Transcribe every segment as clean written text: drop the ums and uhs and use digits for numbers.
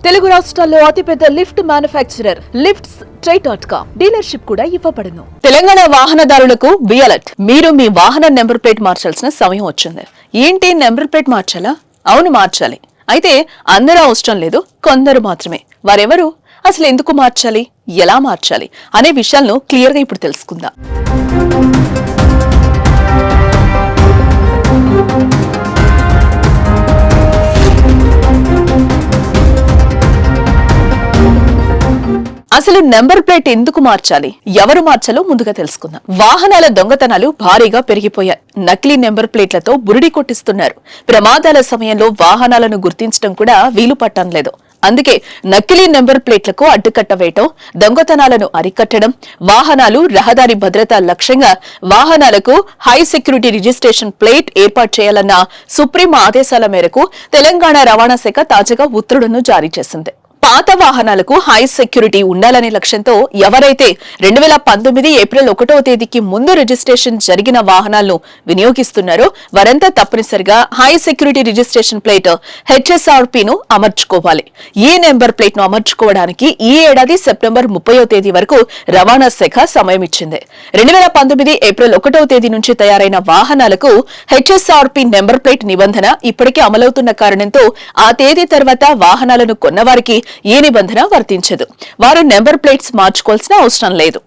తెలుగు రాష్ట్రాల్లో అతిపెద్ద lift manufacturer lifts ట్రై.com dealership కూడా ఇవ్వబడును. తెలంగాణ వాహనదారులకు బి అలర్ట్. మీరు మీ వాహన నెంబర్ ప్లేట్ మార్చాల్సిన సమయం వచ్చింది. ఏంటి నెంబర్ ప్లేట్ మార్చాలా? అవును, మార్చాలి. అయితే అందరూ అవసరం లేదు, కొందరు మాత్రమే. వారెవరు? అసలు ఎందుకు మార్చాలి, ఎలా మార్చాలి అనే విషయాలను క్లియర్ గా ఇప్పుడు తెలుసుకుందాం. అసలు నెంబర్ ప్లేట్ ఎందుకు మార్చాలి, ఎవరు మార్చాలో ముందుగా తెలుసుకుందాం. వాహనాల దొంగతనాలు భారీగా పెరిగిపోయాయి. నకిలీ నెంబర్ ప్లేట్లతో బురిడి కొట్టిస్తున్నారు. ప్రమాదాల సమయంలో వాహనాలను గుర్తించడం కూడా వీలు పట్టం లేదు. అందుకే నకిలీ నెంబర్ ప్లేట్లకు అడ్డుకట్ట వేయటం, దొంగతనాలను అరికట్టడం, వాహనాలు రహదారి భద్రత లక్ష్యంగా వాహనాలకు హై సెక్యూరిటీ రిజిస్ట్రేషన్ ప్లేట్ ఏర్పాటు చేయాలన్న సుప్రీం ఆదేశాల మేరకు తెలంగాణ రవాణా శాఖ తాజాగా ఉత్తర్వులను జారీ చేసింది. పాత వాహనాలకు హై సెక్యూరిటీ ఉండాలనే లక్ష్యంతో ఎవరైతే 2019 ఏప్రిల్ 1వ తేదీకి ముందు రిజిస్ట్రేషన్ జరిగిన వాహనాలను వినియోగిస్తున్నారో వారంతా తప్పనిసరిగా high security registration plate HSRP ను అమర్చుకోవాలి. ఈ నెంబర్ ప్లేట్ ను అమర్చుకోవడానికి ఈ ఏడాది సెప్టెంబర్ 30వ తేదీ వరకు రవాణా శాఖ సమయం ఇచ్చింది. 2019 ఏప్రిల్ 1వ తేదీ నుంచి తయారైన వాహనాలకు HSRP నెంబర్ ప్లేట్ నిబంధన ఇప్పటికే అమలవుతున్న కారణంతో ఆ తేదీ తర్వాత వాహనాలను కొన్నవారికి ఈ నిబంధన వర్తించదు. వారు నెంబర్ ప్లేట్స్ మార్చుకోవాల్సిన అవసరం లేదు.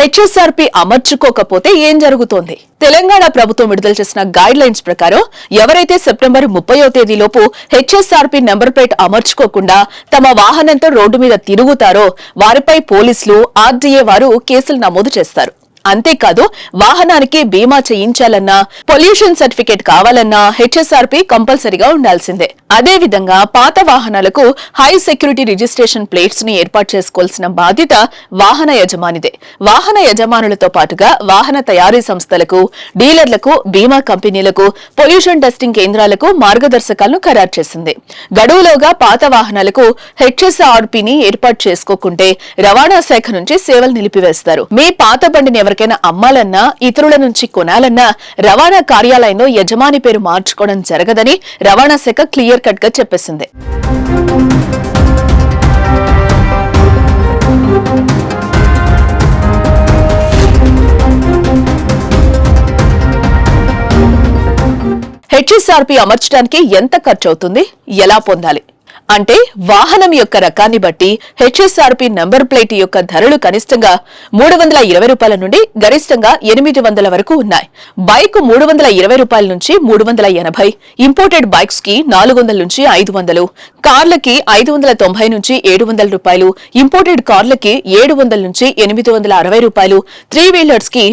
HSRP అమర్చుకోకపోతే ఏం జరుగుతోంది? తెలంగాణ ప్రభుత్వం విడుదల చేసిన గైడ్ లైన్స్ ప్రకారం ఎవరైతే సెప్టెంబర్ 30వ తేదీలోపు HSRP నెంబర్ ప్లేట్ అమర్చుకోకుండా తమ వాహనంతో రోడ్డు మీద తిరుగుతారో వారిపై పోలీసులు, RDA వారు కేసులు నమోదు చేస్తారు. అంతేకాదు, వాహనానికి బీమా చేయించాలన్నా, పొల్యూషన్ సర్టిఫికేట్ కావాలన్నా HSRP కంపల్సరీగా ఉండాల్సిందే. అదే విధంగా పాత వాహనాలకు హై సెక్యూరిటీ రిజిస్ట్రేషన్ ప్లేట్స్ ని ఏర్పాటు చేసుకోవాల్సిన బాధ్యత వాహన యజమానిదే. వాహన యజమానులతో పాటుగా వాహన తయారీ సంస్థలకు, డీలర్లకు, బీమా కంపెనీలకు, పొల్యూషన్ టెస్టింగ్ కేంద్రాలకు మార్గదర్శకాలను ఖరారు చేసింది. గడువులోగా పాత వాహనాలకు HSRP ని ఏర్పాటు చేసుకోకుంటే రవాణా శాఖ నుంచి సేవలు నిలిపివేస్తారు. మీ పాత బండిని ఎవరికైనా అమ్మాలన్నా, ఇతరుల నుంచి కొనాలన్నా రవాణా కార్యాలయంలో యజమాని పేరు మార్చుకోవడం జరగదని రవాణా శాఖ క్లియర్ కట్ గా చెప్పేసింది. HSRP అమర్చడానికి ఎంత ఖర్చు అవుతుంది, ఎలా పొందాలి అంటే, వాహనం యొక్క రకాన్ని బట్టి HSRP నెంబర్ ప్లేట్ యొక్క ధరలు కనిష్టంగా 320 రూపాయల నుండి గరిష్టంగా 800 వరకు ఉన్నాయి. బైక్ 320 రూపాయల నుంచి 380, ఇంపోర్టెడ్ బైక్స్ కి 400 నుంచి 500, కార్లకి 590 నుంచి 700 రూపాయలు, ఇంపోర్టెడ్ కార్లకి 700 నుంచి 860 రూపాయలు, 3 వీలర్స్ కి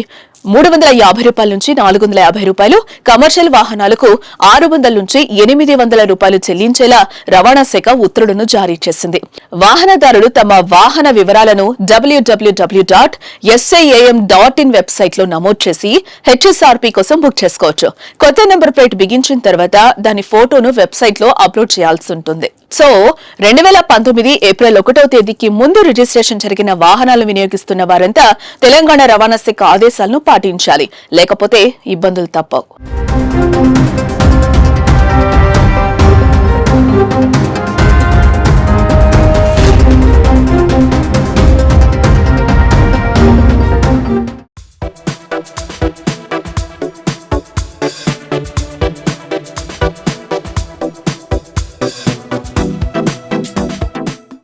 350 రూపాయల నుంచి 450 రూపాయలు, కమర్షియల్ వాహనాలకు 600 నుంచి 800 రూపాయలు చెల్లించేలా రవాణా శాఖ ఉత్తర్వులను జారీ చేసింది. వాహనదారులు తమ వాహన వివరాలను www.siam.in వెబ్సైట్ లో నమోదు చేసి HSRP కోసం బుక్ చేసుకోవచ్చు. కొత్త నెంబర్ ప్లేట్ బిగించిన తర్వాత దాని ఫోటోను వెబ్సైట్ లో అప్లోడ్ చేయాల్సి ఉంటుంది. సో 2019 ఏప్రిల్ 1వ తేదీకి ముందు రిజిస్ట్రేషన్ జరిగిన వాహనాలు వినియోగిస్తున్న వారంతా తెలంగాణ రవాణా శాఖ ఆదేశాలను పాటించాలి, లేకపోతే ఇబ్బందులు తప్పవు.